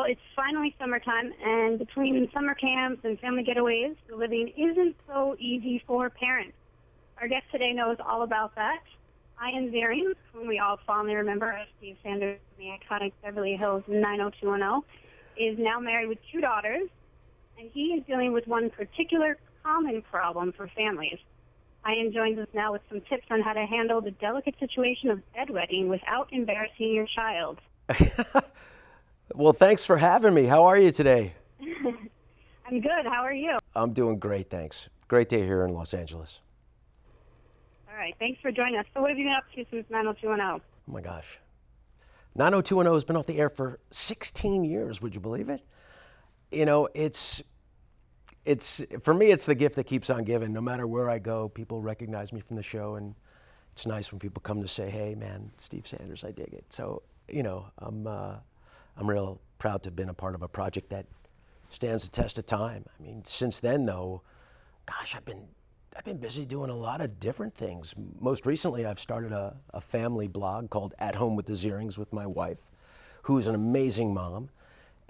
it's finally summertime, and between summer camps and family getaways, the living isn't so easy for parents. Our guest today knows all about that. Ian Ziering, whom we all fondly remember as Steve Sanders in the iconic Beverly Hills 90210, is now married with 2 daughters, and he is dealing with one particular common problem for families. Ian joins us now with some tips on how to handle the delicate situation of bedwetting without embarrassing your child. Well, thanks for having me. How are you today? I'm good. How are you? I'm doing great, thanks. Great day here in Los Angeles. All right. Thanks for joining us. So what have you been up to since 90210? Oh my gosh. 90210 has been off the air for 16 years. Would you believe it? You know, it's for me, it's the gift that keeps on giving. No matter where I go, people recognize me from the show, and it's nice when people come to say, "Hey, man, Steve Sanders, I dig it." So, you know, I'm real proud to have been a part of a project that stands the test of time. I mean, since then, though, gosh, I've been busy doing a lot of different things. Most recently, I've started a family blog called At Home with the Zierings with my wife, who's an amazing mom.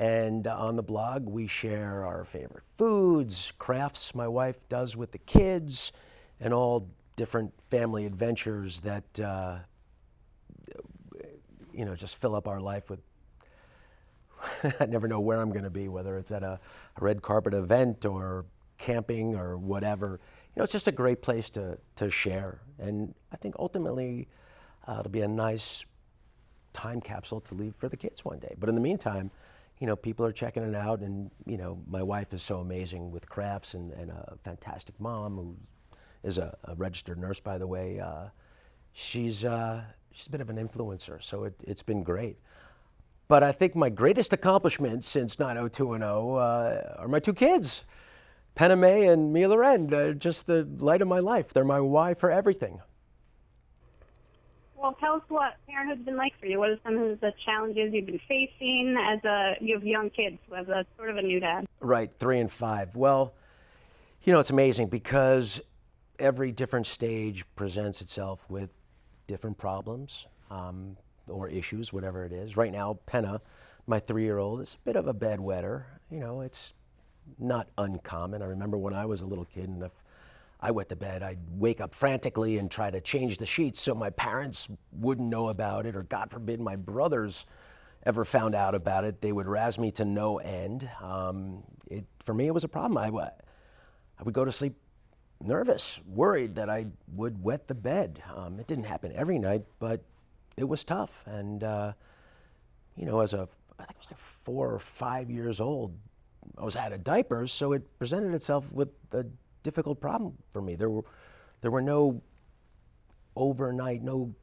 And on the blog, we share our favorite foods, crafts my wife does with the kids, and all different family adventures that, you know, just fill up our life with. I never know where I'm going to be, whether it's at a red carpet event or camping or whatever. You know, it's just a great place to share. And I think ultimately it'll be a nice time capsule to leave for the kids one day. But in the meantime, you know, people are checking it out, and, you know, my wife is so amazing with crafts and a fantastic mom who is a registered nurse, by the way. She's a bit of an influencer, so it's been great. But I think my greatest accomplishment since 90210 are my 2 kids, Penna May and Mia Loren. They're just the light of my life. They're my why for everything. Well, tell us what parenthood's been like for you. What are some of the challenges you've been facing you have young kids, as a sort of a new dad? Right, 3 and 5. Well, you know, it's amazing because every different stage presents itself with different problems or issues, whatever it is. Right now, Penna, my 3-year-old, is a bit of a bedwetter. You know, it's not uncommon. I remember when I was a little kid, and if I wet the bed, I'd wake up frantically and try to change the sheets so my parents wouldn't know about it, or God forbid my brothers ever found out about it. They would razz me to no end. For me, it was a problem. I would go to sleep nervous, worried that I would wet the bed. It didn't happen every night, but it was tough. And, you know, I think it was like 4 or 5 years old, I was out of diapers, so it presented itself with a difficult problem for me. There were no overnight, no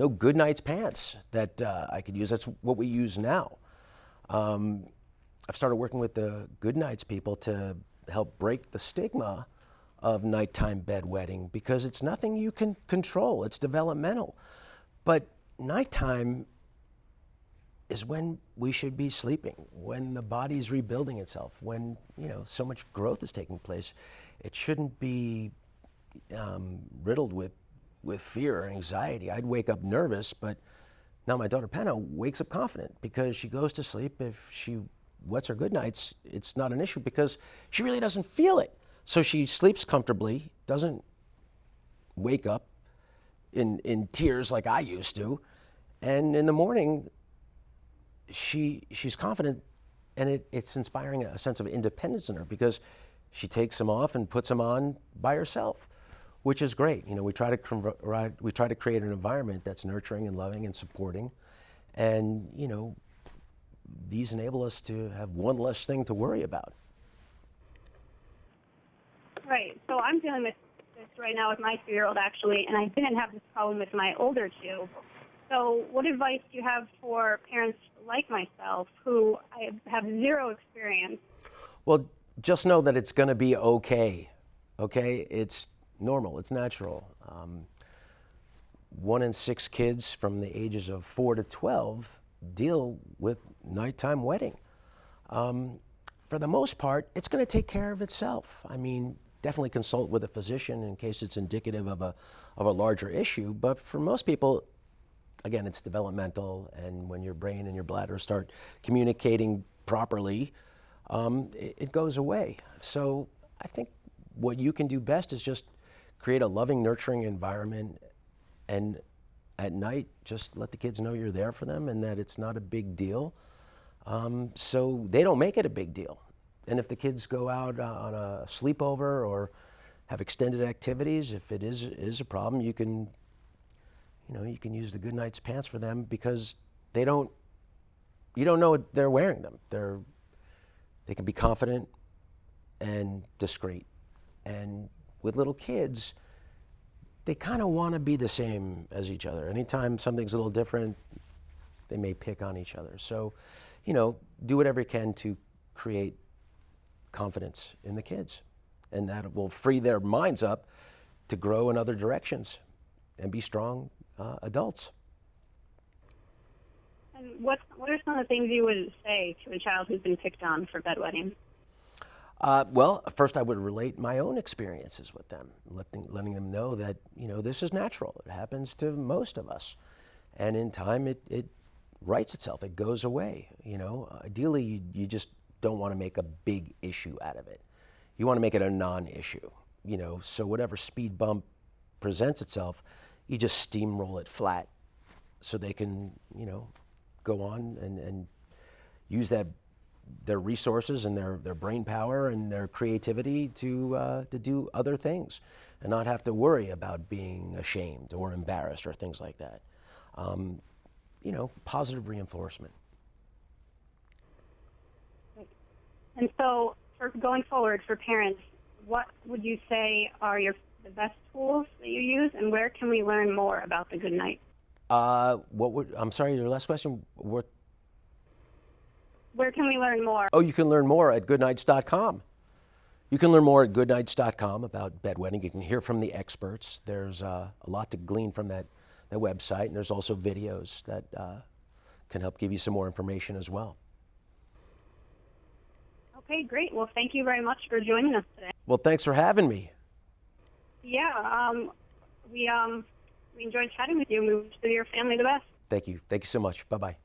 good night's pants that I could use. That's what we use now. I've started working with the Good Nights people to help break the stigma of nighttime bedwetting, because it's nothing you can control. It's developmental. But nighttime is when we should be sleeping, when the body's rebuilding itself, when, you know, so much growth is taking place. It shouldn't be riddled with fear or anxiety. I'd wake up nervous, but now my daughter Penna wakes up confident because she goes to sleep. If she wets her good nights, it's not an issue because she really doesn't feel it. So she sleeps comfortably, doesn't wake up in tears like I used to. And in the morning, she's confident, and it's inspiring a sense of independence in her because she takes them off and puts them on by herself, which is great. You know, we try to create an environment that's nurturing and loving and supporting, and, you know, these enable us to have one less thing to worry about. Right. So I'm dealing with this right now with my 2-year-old, actually, and I didn't have this problem with my older 2. So what advice do you have for parents like myself who I have 0 experience? Well, just know that it's going to be okay. Okay? It's normal. It's natural. 1 in 6 kids from the ages of 4 to 12 deal with nighttime wetting. For the most part, it's going to take care of itself. I mean, definitely consult with a physician in case it's indicative of a larger issue. But for most people, again, it's developmental, and when your brain and your bladder start communicating properly, it goes away. So I think what you can do best is just create a loving, nurturing environment, and at night, just let the kids know you're there for them and that it's not a big deal. So they don't make it a big deal. And if the kids go out on a sleepover or have extended activities, if it is a problem, you can use the good night's pants for them, because you don't know they're wearing them. They can be confident and discreet. And with little kids, they kind of want to be the same as each other. Anytime something's a little different, they may pick on each other. So, do whatever you can to create confidence in the kids. And that will free their minds up to grow in other directions and be strong adults. And what are some of the things you would say to a child who's been picked on for bedwetting? Well, first I would relate my own experiences with them, letting them know that, this is natural. It happens to most of us. And in time, it rights itself. It goes away. Ideally, you just don't want to make a big issue out of it. You want to make it a non-issue. So whatever speed bump presents itself, you just steamroll it flat so they can, go on and use their resources and their brain power and their creativity to do other things and not have to worry about being ashamed or embarrassed or things like that. Positive reinforcement. And so, for going forward for parents, what would you say are the best tools that you use, and where can we learn more about the good night? I'm sorry, your last question? Where can we learn more? Oh, you can learn more at goodnights.com. You can learn more at goodnights.com about bedwetting. You can hear from the experts. There's a lot to glean from that website, and there's also videos that can help give you some more information as well. Okay, great. Well, thank you very much for joining us today. Well, thanks for having me. Yeah, we enjoyed chatting with you, and we wish your family the best. Thank you. Thank you so much. Bye-bye.